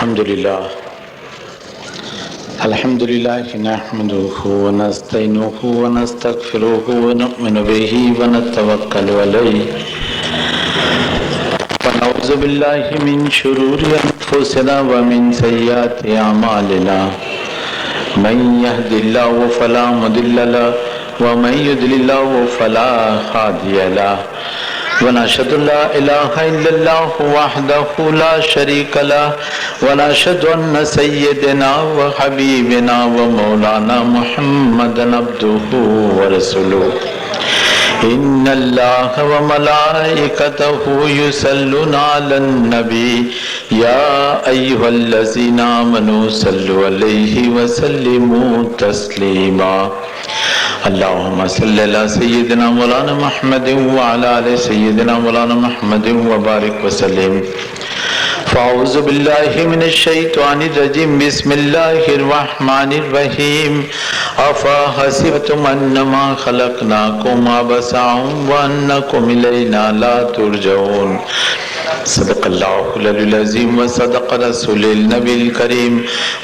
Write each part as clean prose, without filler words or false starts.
الحمد لله نحمده ونستعينه ونستغفره ونؤمن به ونتوكل عليه ونعوذ بالله من شرور أنفسنا ومن سيئات أعمالنا من يهد الله فلا مضل له ومن يضلل فلا هادي له ونشهد أن لا إله إلا الله وحده لا شريك له ونشهد أن سيدنا وحبيبنا ومولانا محمدا عبده ورسوله إن الله وملائكته يصلون على النبي يا أيها الذين آمنوا صلوا عليه وسلموا تسليما اللهم صل على سيدنا مولانا محمد وعلى آل سيدنا مولانا محمد وبارك وسلم فأعوذ بالله من الشيطان الرجيم بسم الله الرحمن الرحيم أفحسبتم أنما خلقناكم عبثا وأنكم إلينا لا ترجعون صدق الله العلي العظيم وصدق رسوله النبي الكريم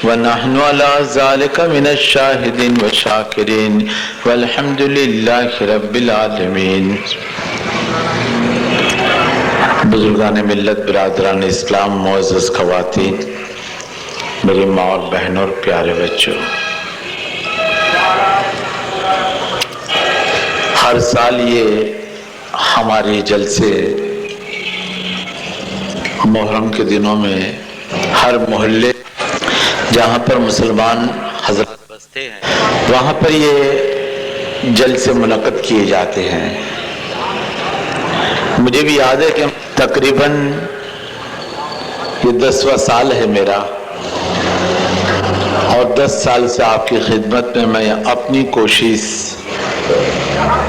ونحن على ذلك من الشاهدين والشاكرين والحمد لله رب العالمين. بزرگان ملت، برادران اسلام، معزز خواتین، میری ماں اور بہنوں اور پیارے بچوں، ہر سال یہ ہمارے جلسے محرم کے دنوں میں ہر محلے جہاں پر مسلمان حضرات بستے ہیں وہاں پر یہ جلسے منعقد کیے جاتے ہیں. مجھے بھی یاد ہے کہ تقریباً یہ 10واں سال ہے میرا، اور 10 سال سے آپ کی خدمت میں اپنی کوشش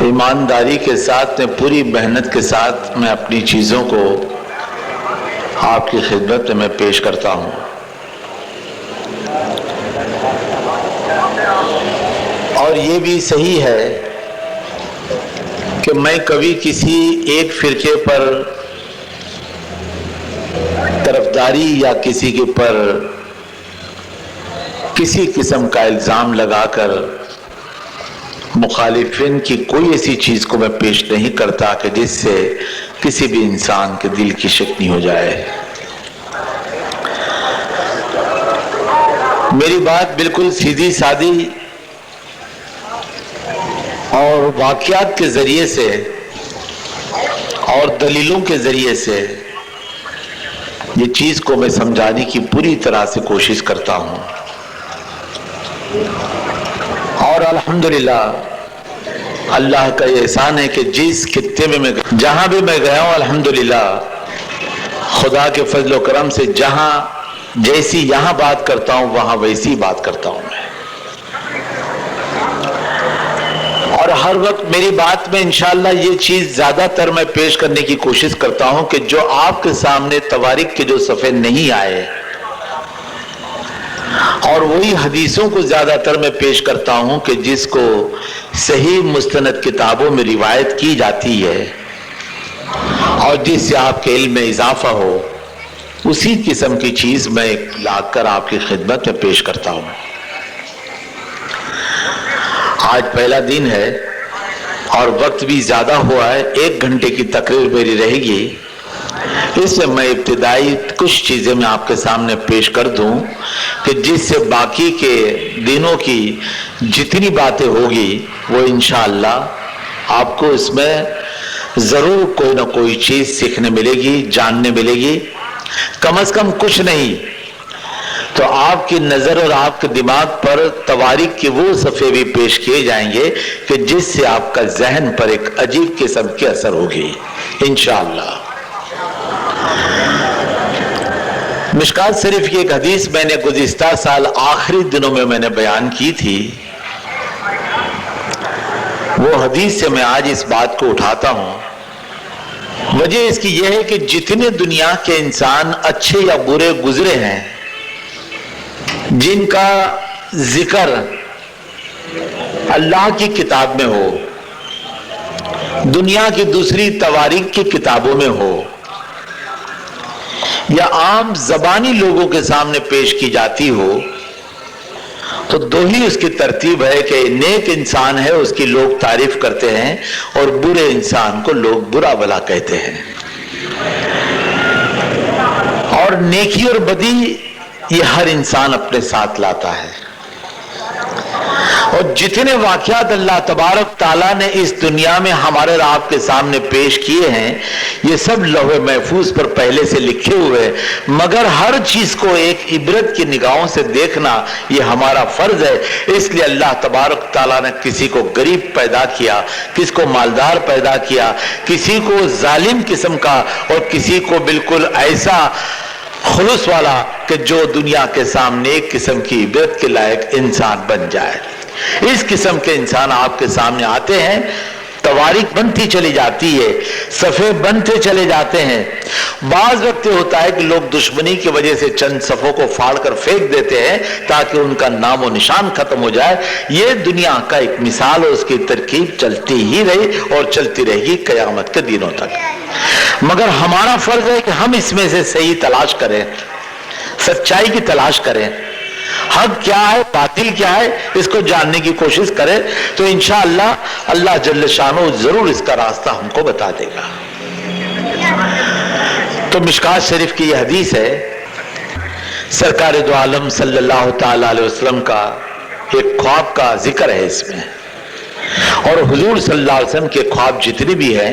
ایمانداری کے ساتھ پوری محنت کے ساتھ میں اپنی چیزوں کو آپ کی خدمت میں پیش کرتا ہوں. اور یہ بھی صحیح ہے کہ میں کبھی کسی ایک فرقے پر طرفداری یا کسی کے پر کسی قسم کا الزام لگا کر مخالفین کی کوئی ایسی چیز کو میں پیش نہیں کرتا کہ جس سے کسی بھی انسان کے دل کی شکنی ہو جائے. میری بات بالکل سیدھی سادی اور واقعات کے ذریعے سے اور دلیلوں کے ذریعے سے یہ چیز کو میں سمجھانے کی پوری طرح سے کوشش کرتا ہوں. اور الحمدللہ اللہ کا یہ احسان ہے کہ جس خطے میں جہاں بھی میں گیا ہوں الحمدللہ خدا کے فضل و کرم سے جہاں جیسی یہاں بات کرتا ہوں وہاں ویسی بات کرتا ہوں میں. اور ہر وقت میری بات میں انشاءاللہ یہ چیز زیادہ تر میں پیش کرنے کی کوشش کرتا ہوں کہ جو آپ کے سامنے تواریخ کے جو صفحے نہیں آئے، اور وہی حدیثوں کو زیادہ تر میں پیش کرتا ہوں کہ جس کو صحیح مستند کتابوں میں روایت کی جاتی ہے اور جس سے آپ کے علم میں اضافہ ہو، اسی قسم کی چیز میں لا کر آپ کی خدمت میں پیش کرتا ہوں. آج پہلا دن ہے اور وقت بھی زیادہ ہوا ہے، 1 گھنٹے کی تقریر میری رہے گی. اس سے میں ابتدائی کچھ چیزیں میں آپ کے سامنے پیش کر دوں کہ جس سے باقی کے دنوں کی جتنی باتیں ہوگی وہ انشاءاللہ آپ کو اس میں ضرور کوئی نہ کوئی چیز سیکھنے ملے گی، جاننے ملے گی. کم از کم کچھ نہیں تو آپ کی نظر اور آپ کے دماغ پر تواریخ کے وہ صفحے بھی پیش کیے جائیں گے کہ جس سے آپ کا ذہن پر ایک عجیب قسم کی اثر ہوگی انشاءاللہ. مشکات شریف کی ایک حدیث میں نے گزشتہ سال آخری دنوں میں نے بیان کی تھی. وہ حدیث سے میں آج اس بات کو اٹھاتا ہوں. وجہ اس کی یہ ہے کہ جتنے دنیا کے انسان اچھے یا برے گزرے ہیں، جن کا ذکر اللہ کی کتاب میں ہو، دنیا کی دوسری تواریخ کی کتابوں میں ہو، या आम जबानी लोगों के सामने पेश की जाती हो तो दो ही उसकी तरतीब है कि नेक इंसान है उसकी लोग तारीफ करते हैं और बुरे इंसान को लोग बुरा भला कहते हैं। और नेकी और बदी ये हर इंसान अपने साथ लाता है। और जितने वाक़यात अल्लाह तबारक ताला ने इस दुनिया में हमारे और आपके सामने पेश किए हैं ये सब लौहे महफूज पर पहले से लिखे हुए, मगर हर चीज को एक इबरत की निगाहों से देखना ये हमारा फर्ज है। इसलिए अल्लाह तबारक ताला ने किसी को गरीब पैदा किया, किसी को मालदार पैदा किया, किसी को जालिम किस्म का और किसी को बिल्कुल ऐसा खुलूस वाला कि जो दुनिया के सामने एक किस्म की इबरत के लायक इंसान बन जाए। इस किस्म के इंसान आपके सामने आते हैं, तवारीख बनती चली जाती है, सफ़े बनते चले जाते हैं। बाज वक्त होता है कि लोग दुश्मनी की वजह से चंद सफ़ों को फाड़ कर फेंक देते हैं ताकि उनका नामो निशान खत्म हो जाए। ये दुनिया का एक मिसाल है, उसकी तरकीब चलती ही रही और चलती रहेगी क़यामत के दिनों तक। मगर हमारा फर्ज है कि हम इसमें से सही तलाश करें, सच्चाई की तलाश करें, हक क्या है बातिल क्या है इसको जानने की कोशिश करें तो इंशाअल्लाह अल्लाह जल्ल शानो जरूर इसका रास्ता हमको बता देगा। तो मिशकात शरीफ की यह हदीस है, सरकार दो आलम सल्लल्लाहु ताला अलैहि वसल्लम का एक ख्वाब का जिक्र है इसमें। और हुजूर सल्लल्लाहु अलैहि वसल्लम के ख्वाब जितने भी हैं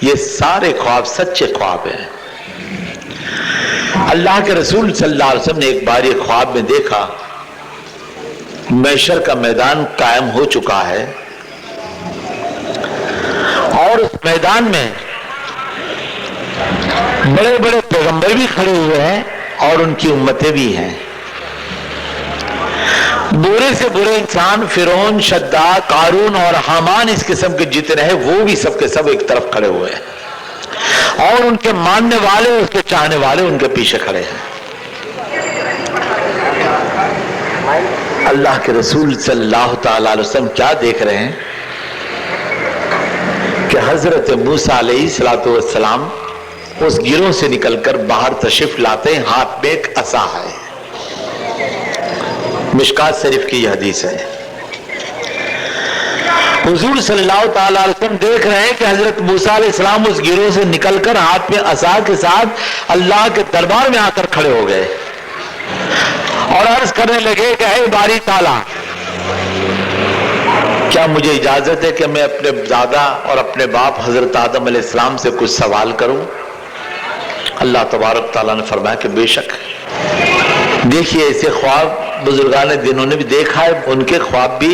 ये सारे ख्वाब सच्चे ख्वाब हैं। अल्लाह के रसूल सल्लल्लाहु अलैहि वसल्लम ने एक बार ये ख्वाब में देखा, मैशर का मैदान कायम हो चुका है और उस मैदान में बड़े बड़े पैगंबर भी खड़े हुए हैं और उनकी उम्मतें भी हैं। बुरे से बुरे इंसान फिरौन, शद्दाद, कारून और हामान इस किस्म के जितने हैं वो भी सबके सब एक तरफ खड़े हुए हैं और उनके मानने वाले, उसके चाहने वाले उनके पीछे खड़े हैं। अल्लाह के रसूल सल्लल्लाहु ताला अलैहि वसल्लम क्या देख रहे हैं कि हजरत मूसा अलैहिस्सलातु वस्सलाम उस गिरोह से निकलकर बाहर तशरीफ लाते हैं, हाथ में एक असा है। मिशकात शरीफ की यह हदीस है। हुजूर सल्लल्लाहु ताला अलैहि वसल्लम देख रहे हैं कि हजरत मूसा अलैहिस्सलाम उस गिरोह से निकलकर हाथ में असा के साथ अल्लाह के दरबार में आकर खड़े हो गए और अर्ज करने लगे कि हे बारी ताला, क्या मुझे इजाजत है कि मैं अपने दादा और अपने बाप हजरत आदम अलैहिस्सलाम से कुछ सवाल करूं? अल्लाह तबारक ताला ने फरमाया कि बेशक। देखिए ऐसे ख्वाब बुजुर्गान दिनों ने भी देखा है, उनके ख्वाब भी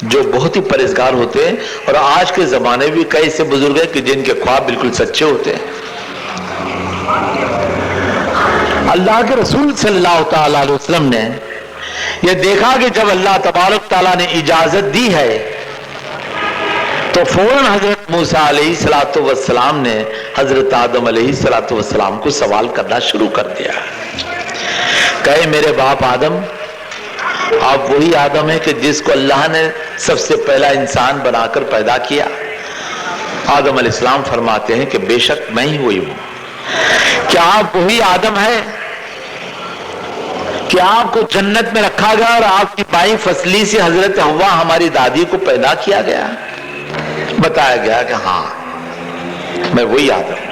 जो बहुत ही परहेजगार होते हैं और आज के जमाने में भी कई ऐसे बुजुर्ग हैं कि जिनके ख्वाब बिल्कुल सच्चे होते हैं। अल्लाह के रसूल सल्लल्लाहु ताला अलैहि वसल्लम ने यह देखा कि जब अल्लाह तबारक ताला ने इजाजत दी है तो फौरन हजरत मूसा अलैहिस्सलातु वस्सलाम ने हजरत आदम अलैहिस्सलातु वस्सलाम को सवाल करना शुरू कर दिया। कहे मेरे बाप आदम, आप वही आदम है कि जिसको अल्लाह ने सबसे पहला इंसान बनाकर पैदा किया? आदम अलैहिस्सलाम फरमाते हैं कि बेशक मैं ही वही हूं। क्या आप वही आदम है कि आपको जन्नत में रखा गया और आपकी बाई फसली से हजरत हव्वा हमारी दादी को पैदा किया गया? बताया गया कि हाँ मैं वही आदम हूं।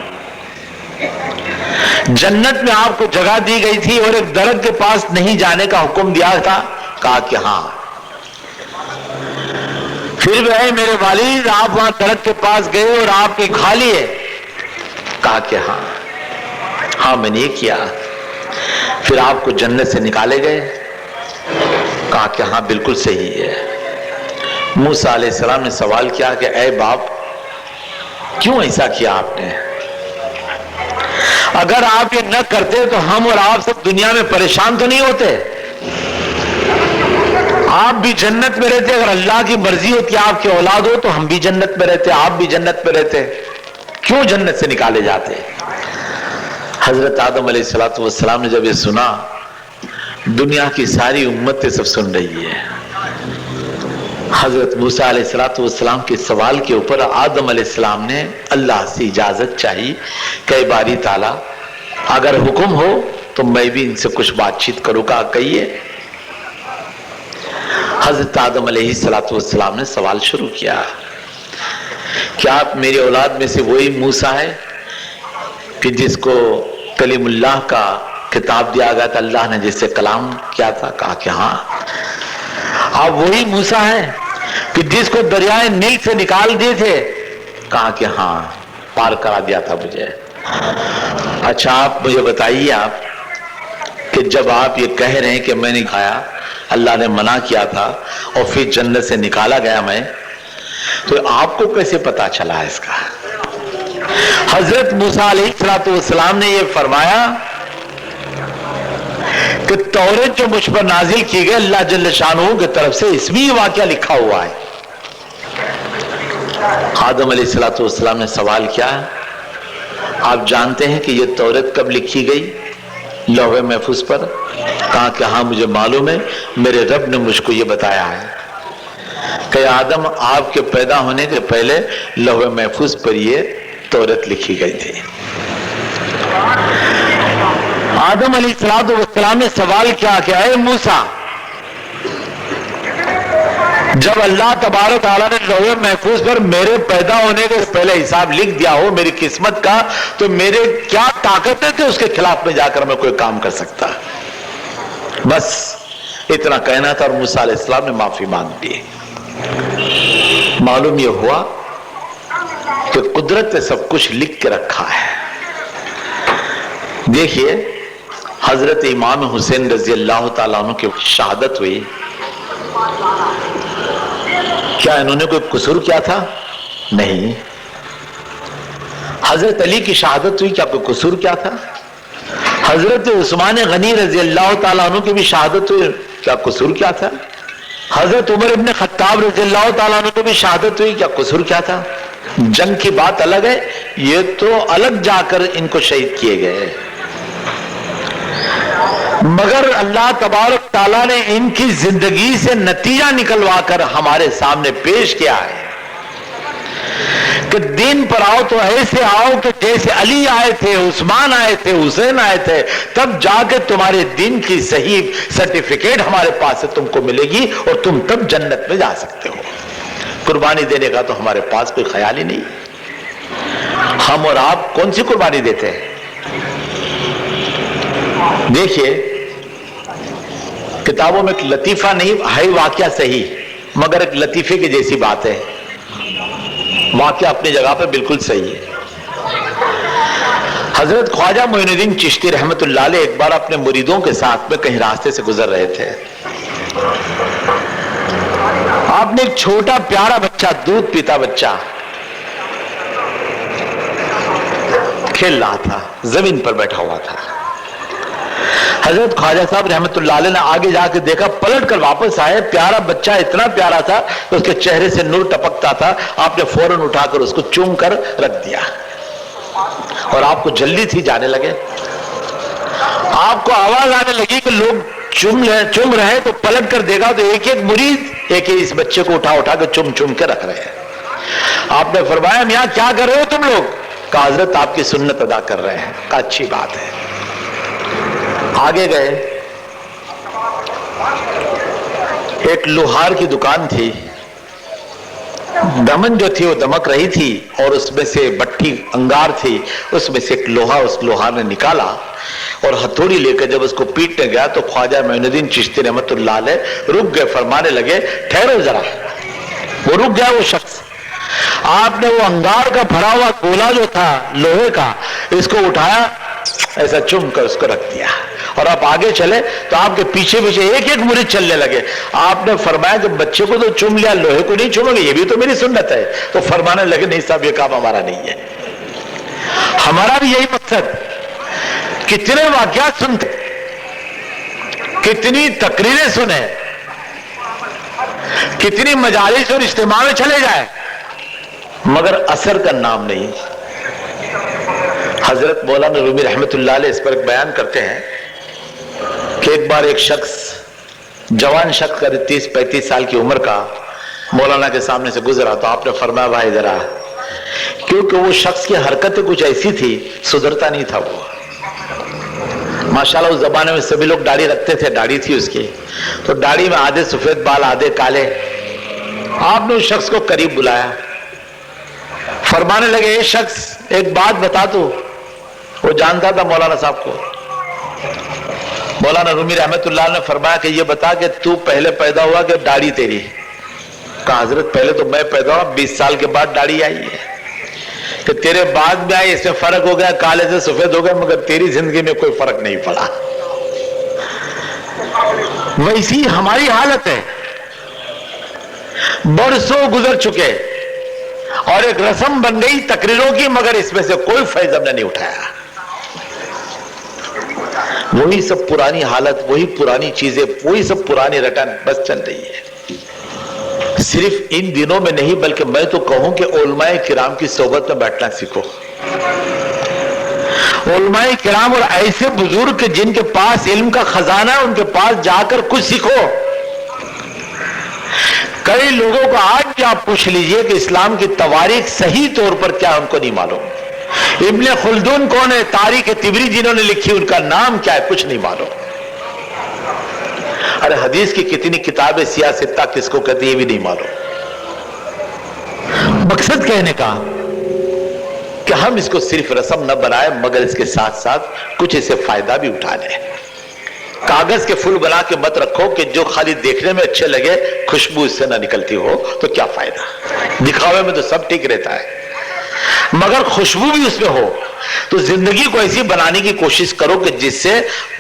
जन्नत में आपको जगह दी गई थी और एक दरख्त के पास नहीं जाने का हुक्म दिया था? कहा कि हाँ। फिर वह मेरे वालिद आप वहां दरख्त के पास गए और आपने खा लिए? कहा कि हाँ हाँ मैंने ये किया। फिर आपको जन्नत से निकाले गए? कहा कि हाँ बिल्कुल सही है। मूसा अलैहिस्सलाम ने सवाल किया कि ऐ बाप, क्यों ऐसा किया आपने? अगर आप ये न करते तो हम और आप सब दुनिया में परेशान तो नहीं होते? आप भी जन्नत में रहते, अगर अल्लाह की मर्जी होती आपके औलाद हो तो हम भी जन्नत में रहते, आप भी जन्नत में रहते, क्यों जन्नत से निकाले जाते? हजरत आदम अलैहिस्सलातु वस्सलाम ने जब ये सुना, दुनिया की सारी उम्मतें सब सुन रही है, हजरत मूसा अलैहिस्सलातु वस्सलाम के सवाल के ऊपर आदम अलैहिस्सलाम ने अल्लाह से इजाजत चाहिए कि बारी ताला अगर हुक्म हो तो मैं भी इनसे कुछ बातचीत करूं, कहा कहिए। हजरत आदम अलैहिस्सलातु वस्सलाम ने सवाल शुरू किया, क्या आप मेरी औलाद में से वही मूसा है कि जिसको कलीमुल्लाह का किताब दिया गया था, अल्लाह ने जिससे कलाम किया था? कहा कि हाँ। आप वही मूसा है कि जिसको दरियाए नील से निकाल दिए थे? कहा कि हाँ, पार करा दिया था मुझे। अच्छा, आप मुझे बताइए आप कि जब आप ये कह रहे हैं कि मैंने खाया, अल्लाह ने मना किया था और फिर जन्नत से निकाला गया मैं, तो आपको कैसे पता चला इसका? हजरत मूसा अलैहिस्सलातु वस्सलाम ने ये फरमाया कि तौरेत जो मुझ पर नाजिल की गई अल्लाह जल्ल शानहू की तरफ से, इसमें ये वाकया लिखा हुआ है। आदम अलैहिस्सलातु वस्सलाम ने सवाल किया, आप जानते हैं कि ये तौरेत कब लिखी गई लौहे महफूज पर? कहा कि हाँ मुझे मालूम है, मेरे रब ने मुझको ये बताया है कि आदम आपके पैदा होने के पहले लौहे महफूज पर ये तौरेत लिखी गई थी। आदम अलैहिस्सलातु वस्सलाम ने सवाल किया कि ऐ मूसा, जब अल्लाह तबारक तआला ने लौहे महफूज पर मेरे पैदा होने के पहले हिसाब लिख दिया हो मेरी किस्मत का, तो मेरे क्या ताकत है कि उसके खिलाफ में जाकर मैं कोई काम कर सकता? बस इतना कहना था और मूसा अलैहिस्सलाम ने माफी मांग ली। मालूम यह हुआ कि कुदरत ने सब कुछ लिख के रखा है। देखिए, हजरत इमाम हुसैन रजी अल्लाह ताला अन्हु की शहादत हुई, क्या इन्होंने कोई कसूर किया था? नहीं। हजरत अली की शहादत हुई, क्या कोई कसूर किया था? हजरत उस्मान गनी रजी अल्लाह ताला अन्हु की भी शहादत हुई, क्या कसूर क्या था? हजरत उमर इब्न खत्ताब रजी अल्लाह ताला अन्हु की भी शहादत हुई, क्या कसूर क्या था? जंग की बात अलग है, ये तो अलग जाकर इनको शहीद किए गए, मगर अल्लाह तबारक ताला ने इनकी जिंदगी से नतीजा निकलवाकर हमारे सामने पेश किया है कि दिन पर आओ तो ऐसे आओ कि जैसे अली आए थे, उस्मान आए थे, हुसैन आए थे, तब जाके तुम्हारे दिन की सही सर्टिफिकेट हमारे पास से तुमको मिलेगी और तुम तब जन्नत में जा सकते हो। कुर्बानी देने का तो हमारे पास कोई ख्याल ही नहीं। हम और आप कौन सी कुर्बानी देते हैं? देखिए, किताबों में एक लतीफा नहीं है, वाकया सही, मगर एक लतीफे की जैसी बात है। वाकया अपनी जगह पे बिल्कुल सही है। हजरत ख्वाजा मोइनुद्दीन चिश्ती रहमतुल्लाह अलैह एक बार अपने मुरीदों के साथ में कहीं रास्ते से गुजर रहे थे। आपने एक छोटा प्यारा बच्चा, दूध पीता बच्चा खेल रहा था, जमीन पर बैठा हुआ था। हजरत ख्वाजा साहब रहमतुल्लाह अलैह ने आगे जाके देखा, पलट कर वापस आए, प्यारा बच्चा इतना प्यारा था तो उसके चेहरे से नूर टपकता था। आपने फौरन उठाकर उसको चूम कर रख दिया और आपको जल्दी थी, जाने लगे। आपको आवाज आने लगी कि लोग चुम रहे, तो पलट कर देखा तो एक एक मुरीद एक इस बच्चे को उठा उठा कर चुम चुम के रख रहे हैं। आपने फरमाया, मियां क्या कर रहे हो तुम लोग? कहा हजरत आपकी सुन्नत अदा कर रहे हैं। कहा अच्छी बात है। आगे गए, एक लोहार की दुकान थी, दमन जो थी वो दमक रही थी और उसमें से भट्टी अंगार थी, उसमें से एक लोहा उस लोहार ने निकाला और हथौड़ी लेकर जब उसको पीटने गया तो ख्वाजा मोइनुद्दीन चिश्ती रहमतुल्लाह अलैह रुक गए, फरमाने लगे ठहरो जरा। वो रुक गया वो शख्स। आपने वो अंगार का भरा हुआ गोला जो था लोहे का, इसको उठाया, ऐसा चुम कर उसको रख दिया और आप आगे चले तो आपके पीछे पीछे एक एक मुरीद चलने लगे। आपने फरमाया कि बच्चे को तो चुम लिया, लोहे को नहीं चुमोगे, ये भी तो मेरी सुन्नत है। तो फरमाने लगे नहीं साहब, ये काम हमारा नहीं है, हमारा भी यही मकसद। कितने वाकयात सुनते, कितनी तकरीरें सुने, कितनी मजालिस और इज्तिमा में चले जाए, मगर असर का नाम नहीं। हजरत मौलाना रूमी रहमतुल्लाह अलैह इस पर एक बयान करते हैं कि एक बार एक शख्स, जवान शख्स करीब 30-35 साल की उम्र का, मौलाना के सामने से गुजरा तो आपने फरमाया भाई जरा, क्योंकि वो शख्स की हरकतें कुछ ऐसी थी, सुधरता नहीं था वो। माशाल्लाह उस जमाने में सभी लोग दाढ़ी रखते थे, दाढ़ी थी उसकी, तो दाढ़ी में आधे सफेद बाल आधे काले। आपने उस शख्स को करीब बुलाया, फरमाने लगे, ये शख्स एक बात बता तू। वो जानता था मौलाना साहब को। मौलाना रूमी रहमतुल्लाह ने फरमाया कि ये बता कि तू पहले पैदा हुआ कि दाढ़ी तेरी? कहा हजरत पहले तो मैं पैदा हुआ, 20 साल के बाद दाढ़ी आई है। कि तेरे बाद में आई, इसमें फर्क हो गया, काले से सफेद हो गया, मगर तेरी जिंदगी में कोई फर्क नहीं पड़ा। वैसी हमारी हालत है। बरसों गुजर चुके और एक रस्म बन गई तकरीरों की, मगर इसमें से कोई फैज हमने नहीं उठाया। वही सब पुरानी हालत, वही पुरानी चीजें, वही सब पुरानी रटन बस चल रही है। सिर्फ इन दिनों में नहीं, बल्कि मैं तो कहूं कि उलमाए किराम की सोबत में बैठना सीखो। उलमाए किराम और ऐसे बुजुर्ग जिनके पास इल्म का खजाना है, उनके पास जाकर कुछ सीखो। कई लोगों को आज भी आप पूछ लीजिए कि इस्लाम की तवारीख सही तौर पर क्या, उनको नहीं मालूम। इब्ने खुल्दून कौन है, तारीख तिबरी जिन्होंने लिखी, उनका नाम क्या है, कुछ नहीं मालूम। अरे हदीस की कितनी किताबें सियासत्ता किसको कहती है, भी नहीं मालूम। मकसद कहने का कि हम इसको सिर्फ रस्म न बनाए, मगर इसके साथ साथ कुछ इसे फायदा भी उठा लें। कागज के फूल बना के मत रखो कि जो खाली देखने में अच्छे लगे, खुशबू इससे ना निकलती हो तो क्या फायदा। दिखावे में तो सब ठीक रहता है, मगर खुशबू भी उसमें हो। तो जिंदगी को ऐसी बनाने की कोशिश करो कि जिससे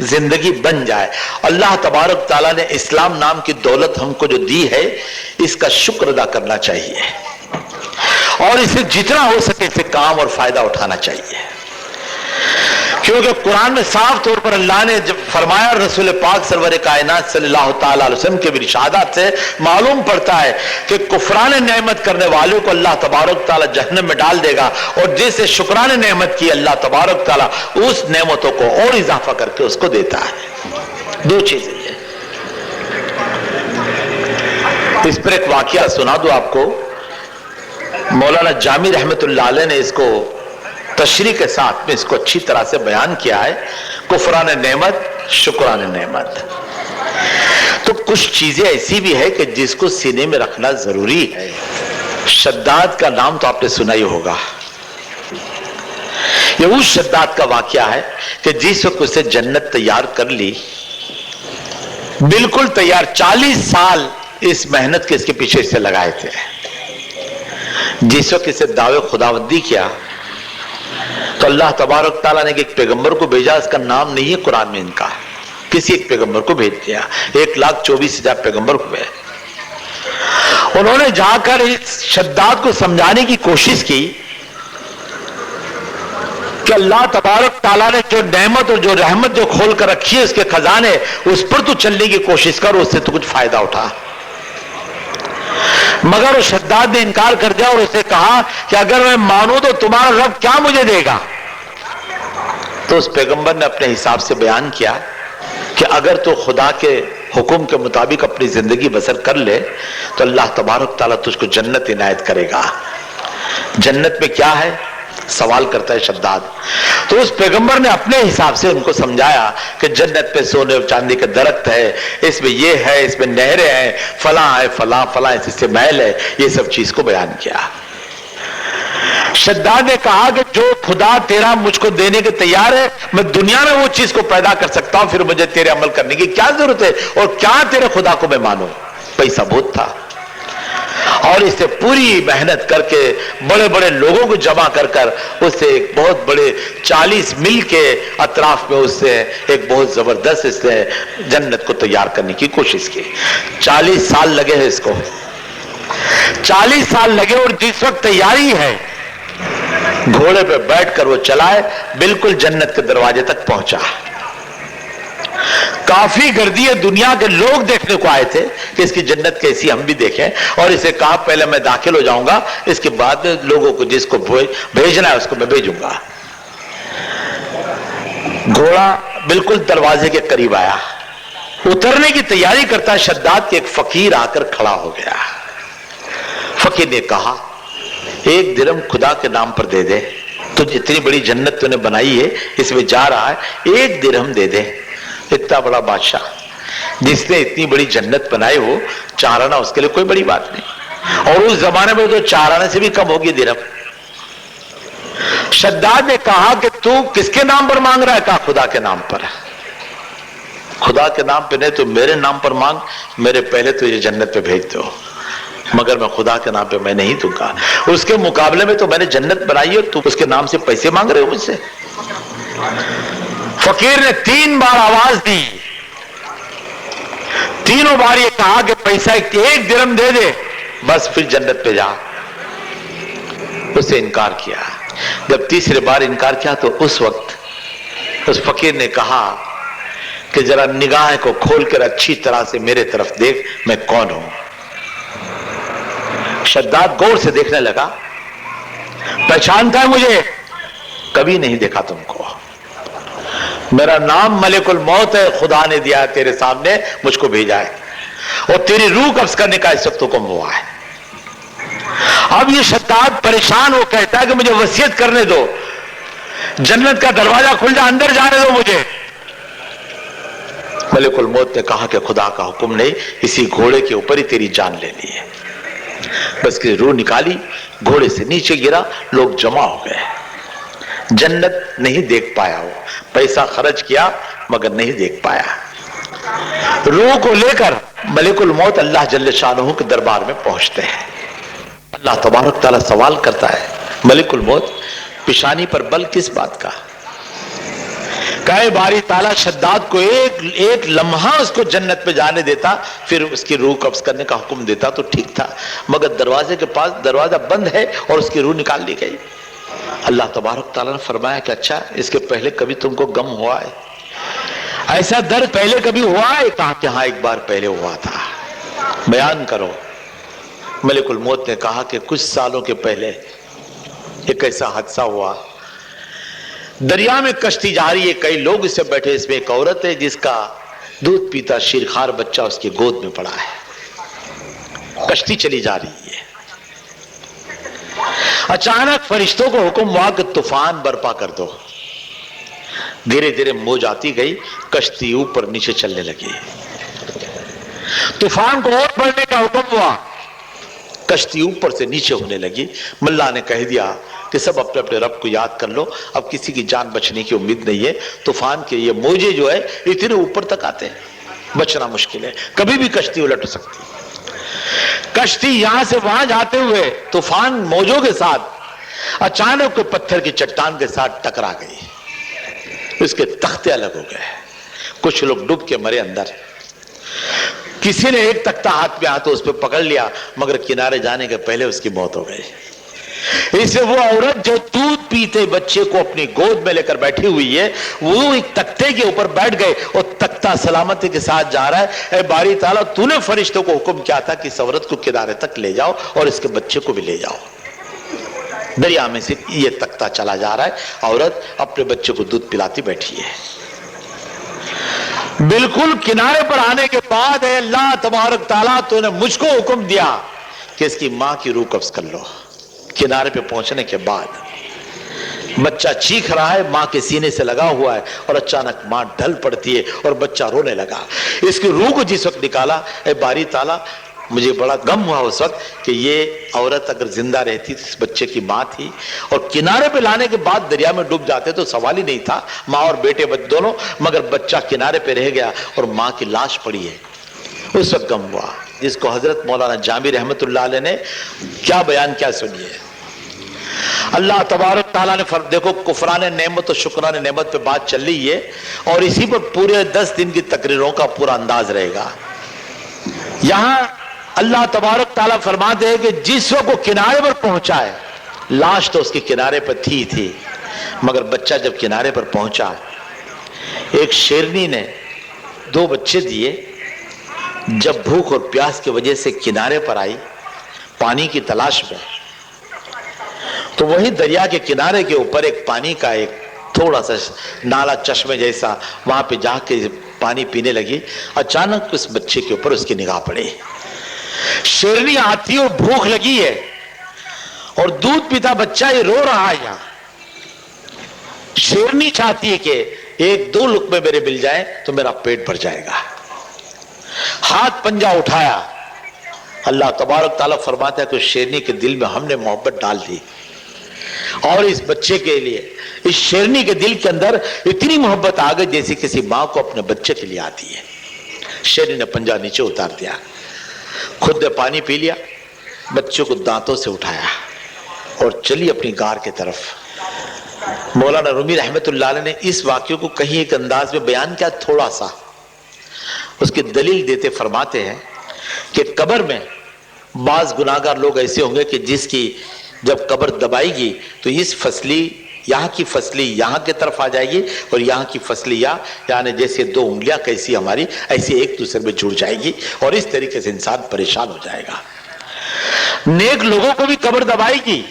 जिंदगी बन जाए। अल्लाह तबारक ताला ने इस्लाम नाम की दौलत हमको जो दी है, इसका शुक्र अदा करना चाहिए और इसे जितना हो सके इसे काम और फायदा उठाना चाहिए। क्योंकि कुरान में साफ तौर पर अल्लाह ने जब फरमाया, रसूल पाक सरवर कायनात सल्लल्लाहु तआला अलैहि वसल्लम के इरशादात से मालूम पड़ता है कि कुफरान नेमत करने वालों को अल्लाह तबारक ताला जहन्नम में डाल देगा, और जिससे शुक्रान नेमत की अल्लाह तबारक ताला उस नेमतों को और इजाफा करके उसको देता है। दो चीजें हैं। इस पर एक वाकया सुना दो आपको। मौलाना जामी रहमतुल्लाह अलैह ने इसको तशरीह के साथ में इसको अच्छी तरह से बयान किया है। कुफरान नेमत, शुक्रान नेमत। तो कुछ चीजें ऐसी भी है कि जिसको सीने में रखना जरूरी है। शद्दाद का नाम तो आपने सुना ही होगा। ये उस शद्दाद का वाकया है कि जिस वक्त उसे जन्नत तैयार कर ली, बिल्कुल तैयार, 40 साल इस मेहनत के इसके पीछे से लगाए थे। जिस वक्त इसे दावे खुदावंदी किया तो अल्लाह तबारक ताला ने एक पैगंबर को भेजा, इसका नाम नहीं है कुरान में इनका, किसी एक पैगंबर को भेज दिया। 1,24,000 पैगंबर हुए। उन्होंने जाकर इस शद्दाद को समझाने की कोशिश की कि अल्लाह तबारक ताला ने जो नेमत और जो रहमत जो खोल कर रखी है, उसके खजाने, उस पर तू चलने की कोशिश कर, उससे तो कुछ फायदा उठा। मगर उस शद्दाद ने इनकार कर दिया और उसे कहा कि अगर मैं मानूं तो तुम्हारा रब क्या मुझे देगा। तो उस पैगंबर ने अपने हिसाब से बयान किया कि अगर तो खुदा के हुक्म के मुताबिक अपनी जिंदगी बसर कर ले तो अल्लाह तबारक ताला तुझको जन्नत इनायत करेगा। जन्नत में क्या है, सवाल करता है शद्दाद। तो उस पैगंबर ने अपने हिसाब से उनको समझाया कि जन्नत पे सोने और चांदी के दरख्त है, इसमें ये है, इसमें नहरें हैं, फला है, फला फला, इससे महल है, ये सब चीज को बयान किया। शद्दाद ने कहा कि जो खुदा तेरा मुझको देने के तैयार है, मैं दुनिया में वो चीज को पैदा कर सकता हूं, फिर मुझे तेरे अमल करने की क्या जरूरत है, और क्या तेरे खुदा को मैं मानूं। पैसा बहुत था और इससे पूरी मेहनत करके बड़े बड़े लोगों को जमा कर कर उससे एक बहुत बड़े 40 मील के अतराफ में उससे एक बहुत जबरदस्त इसने जन्नत को तैयार करने की कोशिश की। 40 साल लगे हैं इसको, 40 साल लगे। और जिस वक्त तैयारी है, घोड़े पे बैठकर वो चलाए, बिल्कुल जन्नत के दरवाजे तक पहुंचा। काफी गर्दी दुनिया के लोग देखने को आए थे कि इसकी जन्नत कैसी हम भी देखें, और इसे कहा पहले मैं दाखिल हो जाऊंगा, इसके बाद लोगों को जिसको भेजना है उसको मैं भेजूंगा। घोड़ा बिल्कुल दरवाजे के करीब आया, उतरने की तैयारी करता है शद्दाद के एक फकीर आकर खड़ा हो गया। फकीर ने कहा, 1 दिरहम खुदा के नाम पर दे दे तुझे इतनी बड़ी जन्नत तूने बनाई है, इसमें जा रहा है, 1 दिरहम दे दे। इतना बड़ा बादशाह जिसने इतनी बड़ी जन्नत बनाई हो, 4 आना उसके लिए कोई बड़ी बात नहीं। और उस जमाने में तो 4 आने से भी कम होगी दिरहम। शद्दाद ने कहा कि तू किसके नाम पर मांग रहा है? कहा खुदा के नाम पर। खुदा के नाम पे नहीं तो मेरे नाम पर मांग, मेरे पहले तुझे जन्नत पे भेज दो, मगर मैं खुदा के नाम पे मैं नहीं दूंगा। उसके मुकाबले में तो मैंने जन्नत बनाई और तू उसके नाम से पैसे मांग रहे हो मुझसे। फकीर ने 3 बार आवाज दी, तीनों बार ये कहा कि पैसा 1 दिरहम दे दे, बस फिर जन्नत पे जा। उससे इनकार किया। जब तीसरी बार इनकार किया तो उस वक्त उस फकीर ने कहा कि जरा निगाह को खोलकर अच्छी तरह से मेरे तरफ देख, मैं कौन हूं। शद्दाद गौर से देखने लगा, पहचानता है मुझे? कभी नहीं देखा तुमको। मेरा नाम मलिकुल मौत है, खुदा ने दिया तेरे सामने, मुझको भेजा है और तेरी रूह कब्ज करने का इस वक्त हुक्म हुआ है। अब ये शद्दाद परेशान हो कहता है कि मुझे वसीयत करने दो, जन्नत का दरवाजा खुल जा, अंदर जाने दो मुझे। मलिकुल मौत ने कहा कि खुदा का हुक्म नहीं, इसी घोड़े के ऊपर ही तेरी जान लेनी है। बस की रूह निकाली, घोड़े से नीचे गिरा, लोग जमा हो गए। जन्नत नहीं देख पाया, वो पैसा खर्च किया मगर नहीं देख पाया। रूह को लेकर मलिकुल मौत अल्लाह जल्ल शानहू के दरबार में पहुंचते हैं। अल्लाह तबारक ताला सवाल करता है, मलिकुल मौत पिशानी पर बल किस बात का? कहे बारी ताला शद्दाद को एक लम्हा उसको जन्नत पे जाने देता, फिर उसकी रूह कब्ज करने का हुक्म देता तो ठीक था, मगर दरवाजे के पास दरवाजा बंद है और उसकी रूह निकाल ली गई। अल्लाह तबारक ताला ने फरमाया कि अच्छा, इसके पहले कभी तुमको गम हुआ है? ऐसा दर्द पहले कभी हुआ है? कहा कि हाँ, एक बार पहले हुआ था, बयान करो। मलिकुल मौत ने कहा कि कुछ सालों के पहले एक ऐसा हादसा हुआ, दरिया में कश्ती जा रही है, कई लोग इससे बैठे, इसमें एक औरत है जिसका दूध पीता शीरखार बच्चा उसकी गोद में पड़ा है। कश्ती चली जा रही है, अचानक फरिश्तों को हुक्म हुआ कि तूफान बर्पा कर दो। धीरे धीरे मौज आती गई, कश्ती ऊपर नीचे चलने लगी। तूफान को और बढ़ने का हुक्म हुआ, कश्ती ऊपर से नीचे होने लगी। मल्ला ने कह दिया कि सब अपने अपने रब को याद कर लो, अब किसी की जान बचने की उम्मीद नहीं है। तूफान के ये मौजे जो है इतने ऊपर तक आते हैं, बचना मुश्किल है, कभी भी कश्ती उलट सकती। कश्ती यहां से वहां जाते हुए तूफान मौजों के साथ अचानक कोई पत्थर की चट्टान के साथ टकरा गई, उसके तख्ते अलग हो गए, कुछ लोग डूब के मरे अंदर। किसी ने एक तख्ता हाथ में आया तो उस पर पकड़ लिया, मगर किनारे जाने के पहले उसकी मौत हो गई। इससे वो औरत जो दूध पीते बच्चे को अपनी गोद में लेकर बैठी हुई है, वो एक तख्ते के ऊपर बैठ गए और तख्ता सलामती के साथ जा रहा है। ऐ बारी ताला, तूने फरिश्तों को हुक्म किया था कि इस औरत को किनारे तक ले जाओ और इसके बच्चे को भी ले जाओ। दरिया में से ये तख्ता चला जा रहा है, औरत अपने बच्चे को दूध पिलाती बैठी है। बिल्कुल किनारे पर आने के बाद अल्लाह तबारक ताला तूने मुझको हुक्म दिया कि इसकी मां की रूह कब्ज कर लो। किनारे पे पहुंचने के बाद बच्चा चीख रहा है, मां के सीने से लगा हुआ है, और अचानक मां ढल पड़ती है और बच्चा रोने लगा। इसकी रूह को जिस वक्त निकाला, ए बारी ताला, मुझे बड़ा गम हुआ उस वक्त कि ये औरत अगर जिंदा रहती तो इस बच्चे की मां थी, और किनारे पे लाने के बाद दरिया में डूब जाते तो सवाल ही नहीं था, मां और बेटे दोनों, मगर बच्चा किनारे पे रह गया और मां की लाश पड़ी है। उस वक्त गम हुआ, जिसको हजरत मौलाना जामी रहमतुल्लाह अलैह ने क्या बयान किया, सुनिए। अल्लाह तबारक ताला ने देखो, कुफरान नेमत और शुक्रान नेमत पे बात चल रही है, और इसी पर पूरे 10 दिन की तकरीरों का पूरा अंदाज रहेगा। यहां अल्लाह तबारक ताला फरमाते हैं कि जिस वक्त वो किनारे पर पहुंचा है, लाश तो उसके किनारे पर थी, मगर बच्चा जब किनारे पर पहुंचा, एक शेरनी ने 2 बच्चे दिए। जब भूख और प्यास की वजह से किनारे पर आई पानी की तलाश में, तो वही दरिया के किनारे के ऊपर एक पानी का एक थोड़ा सा नाला, चश्मे जैसा, वहां पे जाके पानी पीने लगी। अचानक उस बच्चे के ऊपर उसकी निगाह पड़ी। शेरनी आती और भूख लगी है और दूध पीता बच्चा ये रो रहा है। यहां शेरनी चाहती है कि एक दो लुकमे मेरे मिल जाएं तो मेरा पेट भर जाएगा। हाथ पंजा उठाया, अल्लाह तबारक ताला फरमाता है कि शेरनी के दिल में हमने मोहब्बत डाल दी, और इस बच्चे के लिए, इस शेरनी के दिल के अंदर इतनी मोहब्बत आ गई जैसे किसी मां को अपने बच्चे के लिए आती है। शेरनी ने पंजा नीचे उतार दिया, खुद ने पानी पी लिया, बच्चों को दांतों से उठाया और चली अपनी गार की तरफ। मौलाना रूमी रहमतुल्लाह अलैह ने इस वाक्य को कहीं एक अंदाज में बयान किया, थोड़ा सा उसकी दलील देते फरमाते हैं कि कब्र में बाज गुनाहगार लोग ऐसे होंगे कि जिसकी जब कब्र दबाएगी तो इस फसली, यहाँ की फसली यहाँ की तरफ आ जाएगी और यहाँ की फसली यानी जैसे दो उंगलियां कैसी हमारी ऐसी एक दूसरे में जुड़ जाएगी, और इस तरीके से इंसान परेशान हो जाएगा। नेक लोगों को भी कब्र दबाएगी,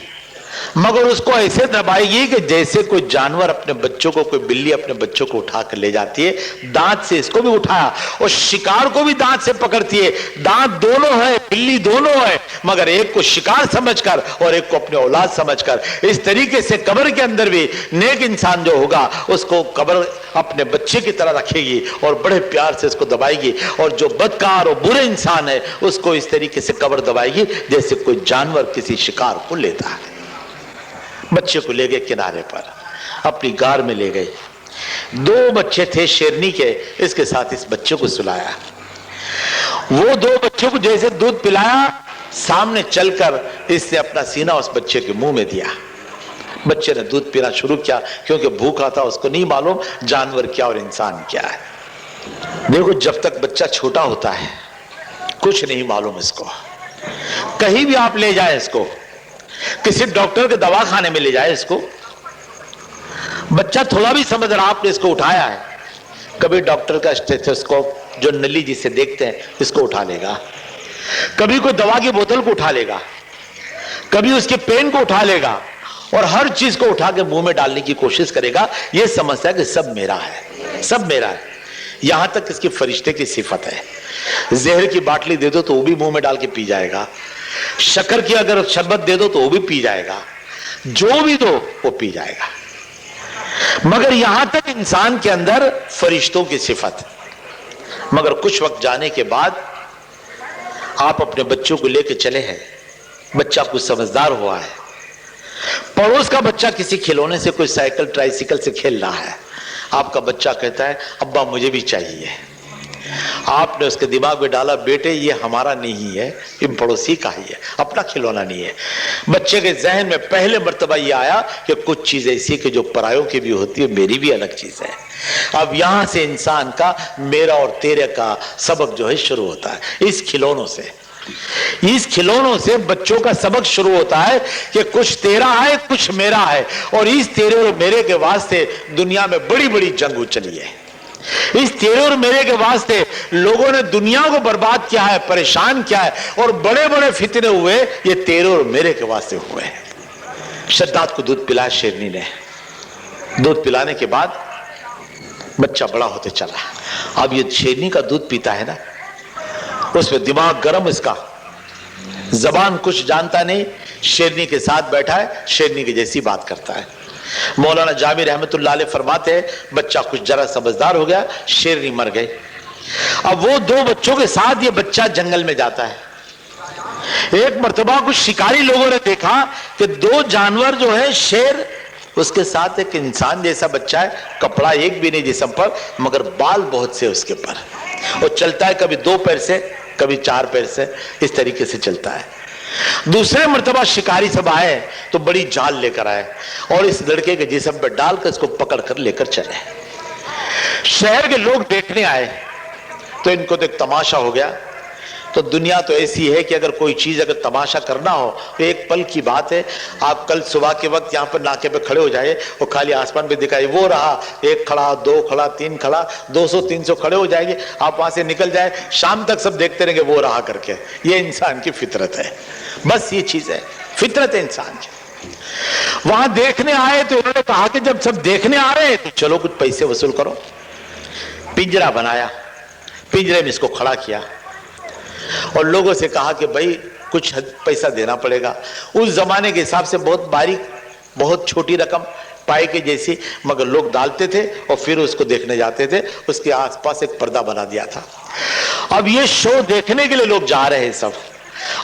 मगर उसको ऐसे दबाएगी कि जैसे कोई जानवर अपने बच्चों को, कोई बिल्ली अपने बच्चों को उठा कर ले जाती है, दांत से इसको भी उठाया और शिकार को भी दांत से पकड़ती है। दांत दोनों है, बिल्ली दोनों है, मगर एक को शिकार समझकर और एक को अपने औलाद समझकर। इस तरीके से कब्र के अंदर भी नेक इंसान जो होगा उसको कब्र अपने बच्चे की तरह रखेगी और बड़े प्यार से उसको दबाएगी, और जो बदकार और बुरे इंसान है उसको इस तरीके से कब्र दबाएगी जैसे कोई जानवर किसी शिकार को लेता है। बच्चे को ले गए किनारे पर, अपनी गार में ले गए। दो बच्चे थे शेरनी के, इसके साथ इस बच्चे को सुलाया। वो दो बच्चों को जैसे दूध पिलाया, सामने चलकर इसने अपना सीना उस बच्चे के मुंह में दिया। बच्चे ने दूध पीना शुरू किया, क्योंकि भूखा था, उसको नहीं मालूम जानवर क्या और इंसान क्या है। देखो, जब तक बच्चा छोटा होता है कुछ नहीं मालूम इसको, कहीं भी आप ले जाए इसको, किसी डॉक्टर के दवाखाने में ले जाए इसको, बच्चा थोड़ा भी समझ रहा, आपने इसको उठाया है, कभी डॉक्टर का स्टेथोस्कोप जो नली जिसे देखते हैं इसको उठा लेगा, कभी कोई दवा की बोतल को उठा लेगा, कभी उसके पेन को उठा लेगा, और हर चीज को उठा के मुंह में डालने की कोशिश करेगा। यह समझता है कि सब मेरा है, सब मेरा है। यहां तक इसकी फरिश्ते की सिफत है, जहर की बाटली दे दो तो वो भी मुंह में डाल के पी जाएगा, शक्कर की अगर शरबत दे दो तो वो भी पी जाएगा, जो भी दो वो पी जाएगा। मगर यहां तक इंसान के अंदर फरिश्तों की सिफत। मगर कुछ वक्त जाने के बाद आप अपने बच्चों को लेकर चले हैं, बच्चा कुछ समझदार हुआ है, पड़ोस का बच्चा किसी खिलौने से, कोई साइकिल ट्राइसिकल से खेल रहा है, आपका बच्चा कहता है अब्बा मुझे भी चाहिए। आपने उसके दिमाग में डाला, बेटे ये हमारा नहीं है, ये पड़ोसी का ही है, अपना खिलौना नहीं है। बच्चे के जहन में पहले मर्तबा ये आया कि कुछ चीज ऐसी कि जो परायों की भी होती है, मेरी भी अलग चीज है। अब यहां से इंसान का मेरा और तेरे का सबक जो है शुरू होता है इस खिलौनों से। इस खिलौनों से बच्चों का सबक शुरू होता है कि कुछ तेरा है कुछ मेरा है, और इस तेरे और मेरे के वास्ते दुनिया में बड़ी बड़ी जंग चली है। इस तेरे और मेरे के वास्ते लोगों ने दुनिया को बर्बाद किया है, परेशान किया है, और बड़े बड़े फितने हुए ये तेरे और मेरे के वास्ते हुए हैं। शद्दाद को दूध पिलाया शेरनी ने। दूध पिलाने के बाद बच्चा बड़ा होते चला। अब ये शेरनी का दूध पीता है ना, उसमें दिमाग गर्म, इसका जबान कुछ जानता नहीं, शेरनी के साथ बैठा है, शेरनी की जैसी बात करता है। मौलाना जामी रहमतुल्लाह अलैह फरमाते हैं बच्चा कुछ जरा समझदार हो गया, शेरनी मर गई। अब वो दो बच्चों के साथ ये बच्चा जंगल में जाता है। एक मर्तबा कुछ शिकारी लोगों ने देखा कि दो जानवर जो है, शेर उसके साथ एक इंसान जैसा बच्चा है, कपड़ा एक भी नहीं जिस्म पर, मगर बाल बहुत से उसके पर, और चलता है कभी दो पैर से कभी चार पैर से, इस तरीके से चलता है। दूसरे मर्तबा शिकारी सब आए तो बड़ी जाल लेकर आए और इस लड़के के जिस्म पर डालकर इसको पकड़कर लेकर चले। शहर के लोग देखने आए तो इनको तो एक तमाशा हो गया। तो दुनिया तो ऐसी है कि अगर कोई चीज अगर तमाशा करना हो तो एक पल की बात है, आप कल सुबह के वक्त यहाँ पर नाके पे खड़े हो जाए और खाली आसमान पे दिखाई वो रहा, एक खड़ा, दो खड़ा, तीन खड़ा, 200-300 खड़े हो जाएंगे, आप वहां से निकल जाए, शाम तक सब देखते रहेंगे वो रहा करके। ये इंसान की फितरत है, बस ये चीज है, फितरत है इंसान की। वहां देखने आए तो उन्होंने कहा कि जब सब देखने आ रहे हैं तो चलो कुछ पैसे वसूल करो। पिंजरा बनाया, पिंजरे में इसको खड़ा किया और लोगों से कहा कि भाई कुछ पैसा देना पड़ेगा। उस जमाने के हिसाब से बहुत बारीक, बहुत छोटी रकम पाए के जैसी, मगर लोग डालते थे और फिर उसको देखने जाते थे। उसके आसपास एक पर्दा बना दिया था। अब ये शो देखने के लिए लोग जा रहे हैं सब,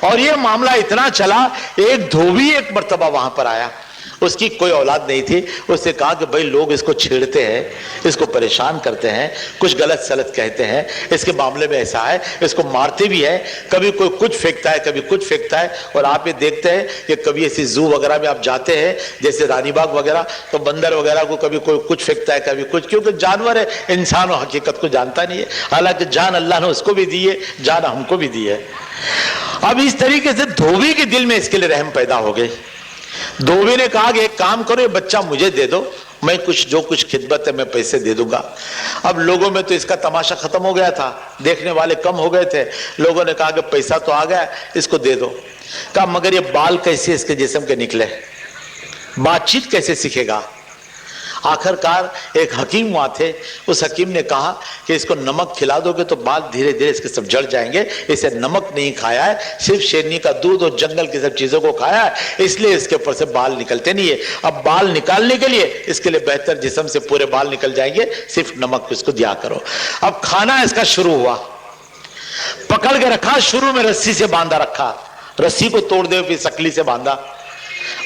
और ये मामला इतना चला, एक धोबी एक मर्तबा वहां पर आया, उसकी कोई औलाद नहीं थी। उससे कहा कि भाई लोग इसको छेड़ते हैं, इसको परेशान करते हैं, कुछ गलत सलत कहते हैं, इसके मामले में ऐसा है, इसको मारते भी है, कभी कोई कुछ फेंकता है, कभी कुछ फेंकता है। और आप ये देखते हैं कि कभी ऐसी जू वगैरह में आप जाते हैं, जैसे रानी बाग वगैरह, तो बंदर वगैरह को कभी कोई कुछ फेंकता है, कभी कुछ, क्योंकि जानवर है, इंसान हकीकत को जानता नहीं है। हालांकि जान अल्लाह ने उसको भी दी है, जान हमको भी दी है। अब इस तरीके से धोबी के दिल में इसके लिए रहम पैदा हो गई। धोबी ने कहा कि एक काम करो, ये बच्चा मुझे दे दो, मैं कुछ जो कुछ खिदमत है मैं पैसे दे दूंगा। अब लोगों में तो इसका तमाशा खत्म हो गया था, देखने वाले कम हो गए थे। लोगों ने कहा कि पैसा तो आ गया, इसको दे दो। कहा मगर ये बाल कैसे इसके जिस्म के निकले, बातचीत कैसे सीखेगा। आखिरकार एक हकीम वहां थे, उस हकीम ने कहा कि इसको नमक खिला दोगे तो बाल धीरे धीरे इसके सब जड़ जाएंगे। इसे नमक नहीं खाया है, सिर्फ शेरनी का दूध और जंगल की सब चीजों को खाया है, इसलिए इसके ऊपर से बाल निकलते नहीं है। अब बाल निकालने के लिए इसके लिए बेहतर, जिस्म से पूरे बाल निकल जाएंगे, सिर्फ नमक इसको दिया करो। अब खाना इसका शुरू हुआ, पकड़ के रखा, शुरू में रस्सी से बांधा रखा, रस्सी को तोड़ दे फिर सकली से बांधा।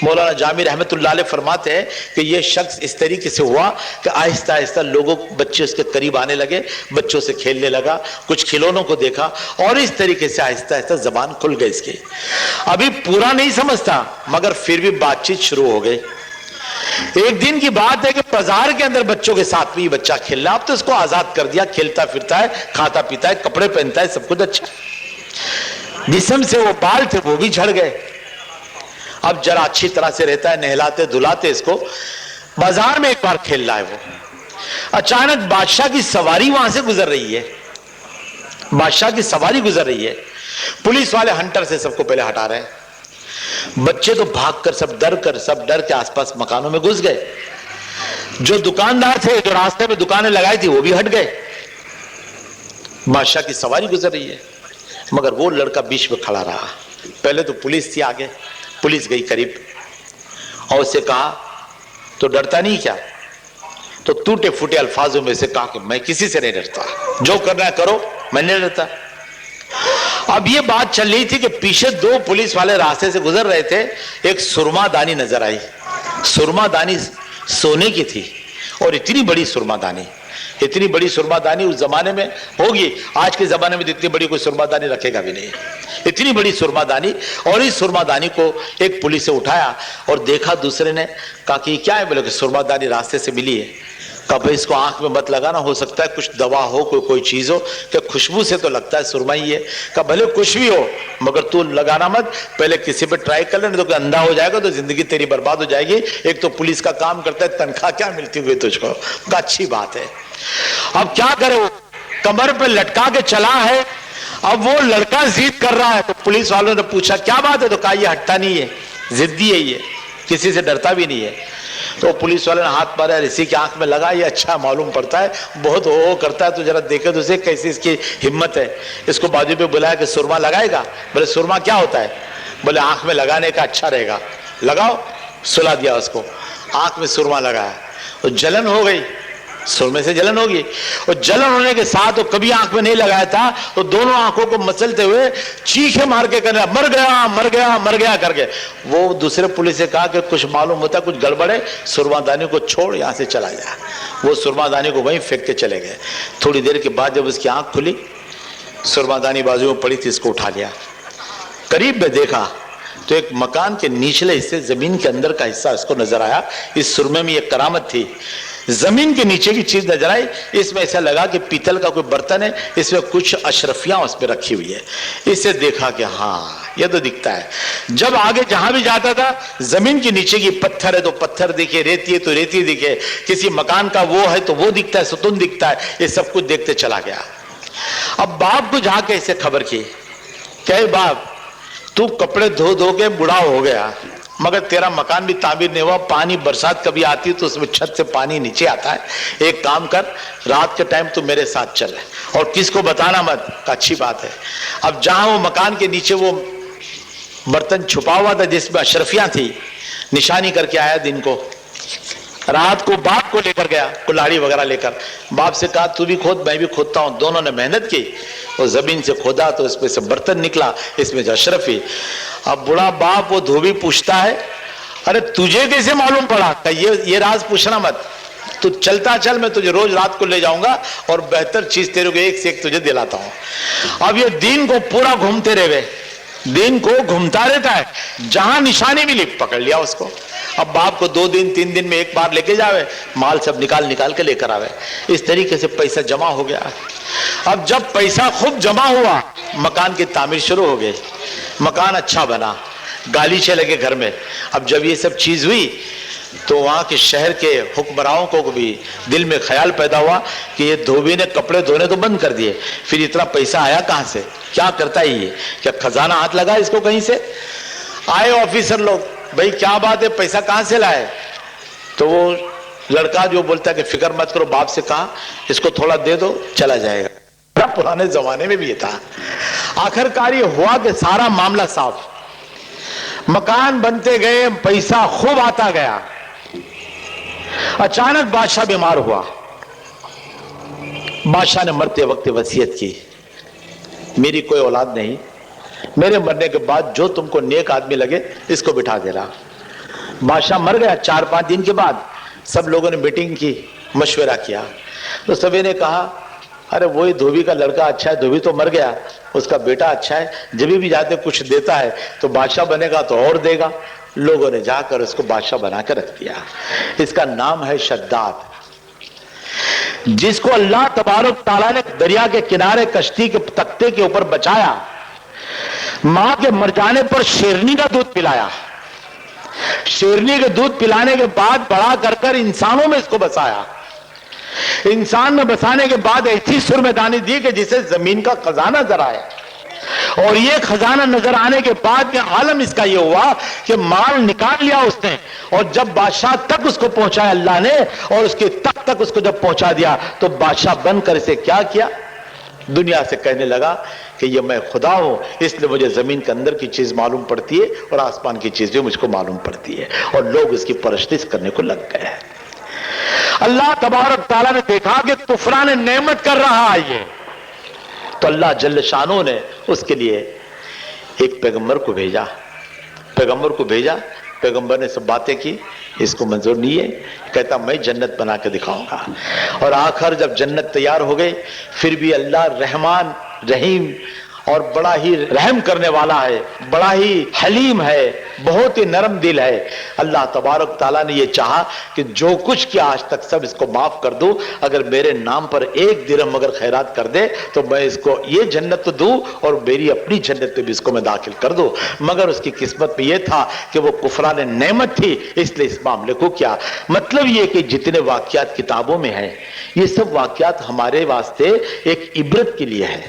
मौलाना जामी रहमतुल्लाह अलैह फरमाते हैं कि यह शख्स इस तरीके से हुआ कि आहिस्ता आहिस्ता लोगों, बच्चे उसके करीब आने लगे, बच्चों से खेलने लगा, कुछ खिलौनों को देखा, और इस तरीके से आहिस्ता आहिस्ता जबान खुल गई इसकी। अभी पूरा नहीं समझता, मगर फिर भी बातचीत शुरू हो गई। एक दिन की बात है कि बाजार के अंदर बच्चों के साथ भी बच्चा खेल रहा, अब तो उसको आजाद कर दिया, खेलता फिरता है, खाता पीता है, कपड़े पहनता है, सब कुछ अच्छा। जिस्म से वो बाल थे वो भी झड़ गए। अब जरा अच्छी तरह से रहता है, नहलाते धुलाते इसको। बाजार में एक बार खेल रहा है वो, अचानक बादशाह की सवारी वहां से गुजर रही है, बादशाह की सवारी गुजर रही है। पुलिस वाले हंटर से सबको पहले हटा रहे हैं। बच्चे तो भागकर सब डर के आसपास मकानों में घुस गए। जो दुकानदार थे, जो रास्ते में दुकानें लगाई थी, वो भी हट गए। बादशाह की सवारी गुजर रही है, मगर वो लड़का बीच में खड़ा रहा। पहले तो पुलिस थी आगे, पुलिस गई करीब और उससे कहा तो डरता नहीं क्या? तो टूटे फूटे अल्फाजों में से कहा कि मैं किसी से नहीं डरता, जो करना है करो, मैं नहीं डरता। अब ये बात चल रही थी कि पीछे दो पुलिस वाले रास्ते से गुजर रहे थे। एक सुरमादानी नजर आई। सुरमादानी सोने की थी, और इतनी बड़ी सुरमादानी, इतनी बड़ी सुरमादानी उस जमाने में होगी, आज के जमाने में इतनी बड़ी कोई सुरमादानी रखेगा भी नहीं। इतनी बड़ी सुरमादानी, और इस सुरमादानी को एक पुलिस से उठाया और देखा। दूसरे ने कहा कि क्या है? बोले कि सुरमादानी रास्ते से मिली है। कहा भाई इसको आंख में मत लगाना, हो सकता है कुछ दवा हो, कोई चीज हो, कि खुशबू से तो लगता है सुरमा ही है। कहा भले कुछ भी हो, मगर तू लगाना मत, पहले किसी पे ट्राई कर ले, नहीं तो अंधा हो जाएगा तो जिंदगी तेरी बर्बाद हो जाएगी। एक तो पुलिस का काम करता है, तनख्वाह क्या मिलती हुई तुझको? कहा अच्छी बात है। अब क्या करे, वो कमर पे लटका के चला है। अब वो लड़का जिद कर रहा है, तो पुलिस वालों ने पूछा क्या बात है? तो कहा ये हटता नहीं है, जिद्दी है, ये किसी से डरता भी नहीं है। तो पुलिस वाले ने हाथ मारा, इसी की आंख में लगा, ये अच्छा मालूम पड़ता है, बहुत हो करता है, तो जरा देखे तो उसे कैसी इसकी हिम्मत है। इसको बाजू पे बुलाया कि सुरमा लगाएगा? बोले सुरमा क्या होता है? बोले आंख में लगाने का अच्छा रहेगा, लगाओ। सुला दिया उसको, आंख में सुरमा लगाया, और जलन हो गई, सुरमे से जलन होगी। और जलन होने के साथ वो कभी आंख में नहीं लगाया था, तो दोनों आंखों को मचलते हुए चीखे मार के कहने मर गया मर गया मर गया करके। वो दूसरे पुलिस से कहा कि कुछ मालूम होता, कुछ गड़बड़ है, सुरमादानी को छोड़ यहां से चला जा। वो सुरमादानी को वहीं फेंक के चले गए। थोड़ी देर के बाद जब उसकी आंख खुली, सुरमादानी बाजू में पड़ी थी, इसको उठा लिया। करीब में देखा तो एक मकान के निचले हिस्से, जमीन के अंदर का हिस्सा इसको नजर आया। इस सुरमे में एक करामत थी, जमीन के नीचे की चीज नजर आई। इसमें ऐसा लगा कि पीतल का कोई बर्तन है, इसमें कुछ अशरफियां उस पर रखी हुई है। इसे देखा कि हाँ ये तो दिखता है। जब आगे जहां भी जाता था, जमीन के नीचे की पत्थर है तो पत्थर दिखे, रेती है तो रेती दिखे, किसी मकान का वो है तो वो दिखता है, सुतून दिखता है, ये सब कुछ देखते चला गया। अब बाप को जाके इसे खबर की, क्या बाप तू कपड़े धो धो के बूढ़ा हो गया, मगर तेरा मकान भी तामीर नहीं हुआ, पानी बरसात कभी आती है तो उसमें छत से पानी नीचे आता है। एक काम कर, रात के टाइम तू मेरे साथ चल और किसको बताना मत। अच्छी बात है। अब जहां वो मकान के नीचे वो बर्तन छुपा हुआ था जिसमें अशरफियां थी, निशानी करके आया दिन को, رات کو باپ کو لے کر گیا کلاڑی وغیرہ لے کر, باپ سے کہا تو بھی کھود میں بھی کھودتا ہوں. دونوں نے محنت کی اور زمین سے کھودا تو اس میں سے برتن نکلا, اس میں سے اشرفی. اب بڑا باپ وہ دھوبی پوچھتا ہے ارے تجھے کیسے معلوم پڑا؟ کہ یہ راز پوچھنا مت, تو چلتا چل, میں تجھے روز رات کو لے جاؤں گا اور بہتر چیز تیرے کو ایک سے ایک تجھے دلاتا ہوں. اب یہ دین کو پورا گھومتے رہے, دین کو گھومتا رہتا ہے, جہاں نشانی ملی پکڑ لیا اس کو. اب باپ کو 2 دن 3 دن میں ایک بار لے کے جاوے, مال سب نکال کے لے کر آوے. اس طریقے سے پیسہ جمع ہو گیا. اب جب پیسہ خوب جمع ہوا, مکان کی تعمیر شروع ہو گئی, مکان اچھا بنا, گالیچے لگے گھر میں. اب جب یہ سب چیز ہوئی تو وہاں کے شہر کے حکمراؤں کو بھی دل میں خیال پیدا ہوا کہ یہ دھوبی نے کپڑے دھونے تو بند کر دیے, پھر اتنا پیسہ آیا کہاں سے؟ کیا کرتا ہے یہ؟ کیا خزانہ ہاتھ لگا اس کو کہیں سے؟ آئے آفیسر لوگ, بھائی کیا بات ہے, پیسہ کہاں سے لائے؟ تو وہ لڑکا جو بولتا ہے کہ فکر مت کرو, باپ سے کہا اس کو تھوڑا دے دو چلا جائے گا. پرانے زمانے میں بھی یہ تھا. آخرکار یہ ہوا کہ سارا معاملہ صاف, مکان بنتے گئے, پیسہ خوب آتا گیا. اچانک بادشاہ بیمار ہوا. بادشاہ نے مرتے وقت وصیت کی میری کوئی اولاد نہیں, میرے مرنے کے بعد جو تم کو نیک آدمی لگے اس کو بٹھا دے رہا. بادشاہ مر گیا. 4-5 دن کے بعد سب لوگوں نے میٹنگ کی, مشورہ کیا. تو سبھی نے کہا ارے وہی دھوبی کا لڑکا اچھا ہے, دھوبی تو مر گیا, اس کا بیٹا اچھا ہے, جب بھی جاتے کچھ دیتا ہے تو بادشاہ بنے گا تو اور دے گا. لوگوں نے جا کر اس کو بادشاہ بنا کے رکھ دیا. اس کا نام ہے شداد, جس کو اللہ تبارک تعالیٰ نے دریا کے کنارے کشتی کے تختے کے اوپر بچایا. ماں کے مر جانے پر شیرنی کا دودھ پلایا, شیرنی کے دودھ پلانے کے بعد بڑا کر کر انسانوں میں اس کو بسایا. انسان میں بسانے کے بعد ایسی سرمدانی دی کہ جسے زمین کا خزانہ نظر آئے. اور یہ خزانہ نظر آنے کے بعد میں عالم اس کا یہ ہوا کہ مال نکال لیا اس نے, اور جب بادشاہ تک اس کو پہنچایا اللہ نے, اور اس کے تک اس کو جب پہنچا دیا تو بادشاہ بن کر اسے کیا کیا؟ دنیا سے کہنے لگا کہ یہ میں خدا ہوں, اس لیے مجھے زمین کے اندر کی چیز معلوم پڑتی ہے اور آسمان کی چیز بھی مجھ کو معلوم پڑتی ہے. اور لوگ اس کی پرستش کرنے کو لگ گئے. اللہ تبارک تعالیٰ نے دیکھا کہ کفران نعمت کر رہا ہے یہ, تو اللہ جل شانہ نے اس کے لیے ایک پیغمبر کو بھیجا. پیغمبر نے سب باتیں کی, اس کو منظور نہیں ہے, کہتا میں جنت بنا کے دکھاؤں گا. اور آخر جب جنت تیار ہو گئی, پھر بھی اللہ رحمان رحیم اور بڑا ہی رحم کرنے والا ہے, بڑا ہی حلیم ہے, بہت ہی نرم دل ہے. اللہ تبارک تعالیٰ نے یہ چاہا کہ جو کچھ کیا آج تک سب اس کو معاف کر دوں, اگر میرے نام پر 1 درہم اگر خیرات کر دے تو میں اس کو یہ جنت تو دوں اور میری اپنی جنت میں بھی اس کو میں داخل کر دوں. مگر اس کی قسمت میں یہ تھا کہ وہ کفران نعمت تھی, اس لیے اس معاملے کو کیا. مطلب یہ کہ جتنے واقعات کتابوں میں ہیں یہ سب واقعات ہمارے واسطے ایک عبرت کے لیے ہے.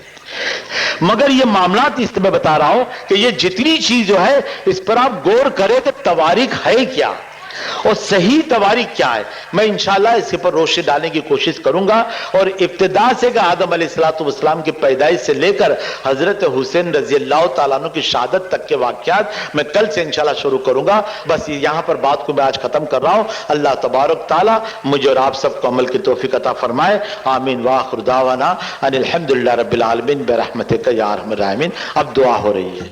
مگر یہ معاملات اس میں بتا رہا ہوں کہ یہ جتنی چیز جو ہے اس پر آپ غور کریں کہ تواریخ ہے کیا اور صحیح تواریخ کیا ہے. میں انشاءاللہ اس پر روشنی ڈالنے کی کوشش کروں گا. اور ابتدا سے کہ آدم علیہ السلام کی پیدائش سے لے کر حضرت حسین رضی اللہ تعالیٰ عنہ کی شہادت تک کے واقعات میں کل سے انشاءاللہ شروع کروں گا. بس یہاں پر بات کو میں آج ختم کر رہا ہوں. اللہ تبارک تعالیٰ مجھے اور آپ سب کو عمل کی توفیق عطا فرمائے. آمین. وآخر دعوانا ان الحمدللہ رب العالمین برحمتک یا ارحم الراحمین. اب دعا ہو رہی ہے.